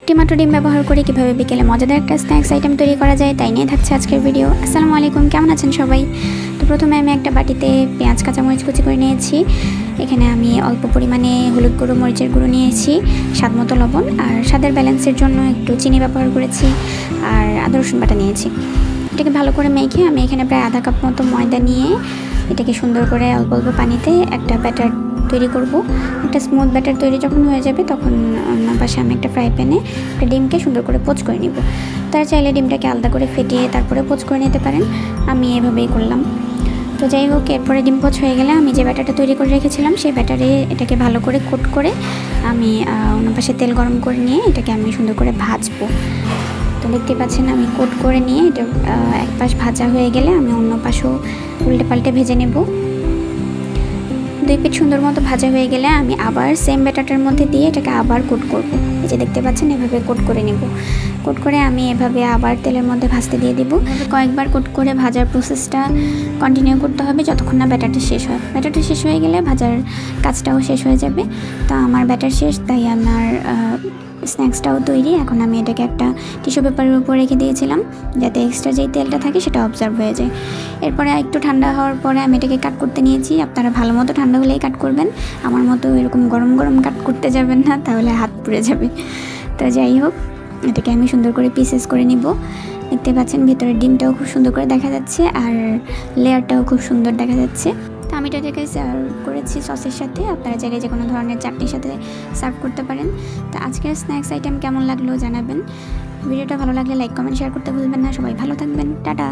টিমাটো ডিম ব্যবহার করে কিভাবে বিকেলে মজাদার একটা স্ন্যাক্স আইটেম তৈরি করা যায় তাই নিয়ে থাকছে আজকের ভিডিও। আসসালামু আলাইকুম, কেমন আছেন সবাই? তো প্রথমে আমি একটা বাটিতে পেঁয়াজ কাঁচামরিচ কুচি করে নিয়েছি। এখানে আমি অল্প পরিমাণে হলুদ গুঁড়ো, মরিচের গুঁড়ো নিয়েছি, স্বাদ মতো লবণ, আর স্বাদের ব্যালেন্সের জন্য একটু চিনি ব্যবহার করেছি, আর আদা রসুন বাটা নিয়েছি। এটাকে ভালো করে মেখে আমি এখানে প্রায় আধা কাপ মতো ময়দা নিয়ে এটাকে সুন্দর করে অল্প অল্প পানিতে একটা ব্যাটার তৈরি করব। একটা স্মুথ ব্যাটার তৈরি যখন হয়ে যাবে তখন অন্য পাশে আমি একটা ফ্রাই প্যানে একটা ডিমকে সুন্দর করে পোচ করে নিব। তারা চাইলে ডিমটাকে আলাদা করে ফেটিয়ে তারপরে পোচ করে নিতে পারেন, আমি এভাবেই করলাম। তো যাই হোক, এরপরে ডিম পোচ হয়ে গেলে আমি যে ব্যাটারটা তৈরি করে রেখেছিলাম সেই ব্যাটারে এটাকে ভালো করে কোট করে আমি অন্য পাশে তেল গরম করে নিয়ে এটাকে আমি সুন্দর করে ভাজবো। তো দেখতে পাচ্ছেন আমি কোট করে নিয়ে এটা এক পাশ ভাজা হয়ে গেলে আমি অন্য পাশও উল্টে পাল্টে ভেজে নেব। দুই পিঠ সুন্দর মতো ভাজা হয়ে গেলে আমি আবার সেম ব্যাটারটার মধ্যে দিয়ে এটাকে আবার কোট করব। এই যে দেখতে পাচ্ছেন এভাবে কোট করে নেব। কোট করে আমি এভাবে আবার তেলের মধ্যে ভাজতে দিয়ে দেবো। কয়েকবার কোট করে ভাজার প্রসেসটা কন্টিনিউ করতে হবে যতক্ষণ না ব্যাটারটা শেষ হয়। ব্যাটারটা শেষ হয়ে গেলে ভাজার কাজটাও শেষ হয়ে যাবে। তো আমার ব্যাটার শেষ, তাই আমার স্ন্যাক্সটাও তৈরি। এখন আমি এটাকে একটা টিস্যু পেপারের উপর রেখে দিয়েছিলাম যাতে এক্সট্রা যেই তেলটা থাকে সেটা অবজার্ভ হয়ে যায়। এরপরে একটু ঠান্ডা হওয়ার পরে আমি এটাকে কাট করতে নিয়েছি। আপনারা ভালো মতো ঠান্ডা হলেই কাট করবেন, আমার মতো এরকম গরম গরম কাট করতে যাবেন না, তাহলে হাত পুড়ে যাবে। তো যাই হোক, এটাকে আমি সুন্দর করে পিসেস করে নিব। দেখতে পাচ্ছেন ভিতরের ডিমটাও খুব সুন্দর করে দেখা যাচ্ছে আর লেয়ারটাও খুব সুন্দর দেখা যাচ্ছে। তো আমি এটাকে সার্ভ করেছি সসের সাথে, আপনারা চাইলে যে কোনো ধরনের চাটনির সাথে সার্ভ করতে পারেন। তো আজকের স্ন্যাক্স আইটেম কেমন লাগলো জানাবেন। ভিডিওটা ভালো লাগলে লাইক, কমেন্ট, শেয়ার করতে ভুলবেন না। সবাই ভালো থাকবেন, টাটা।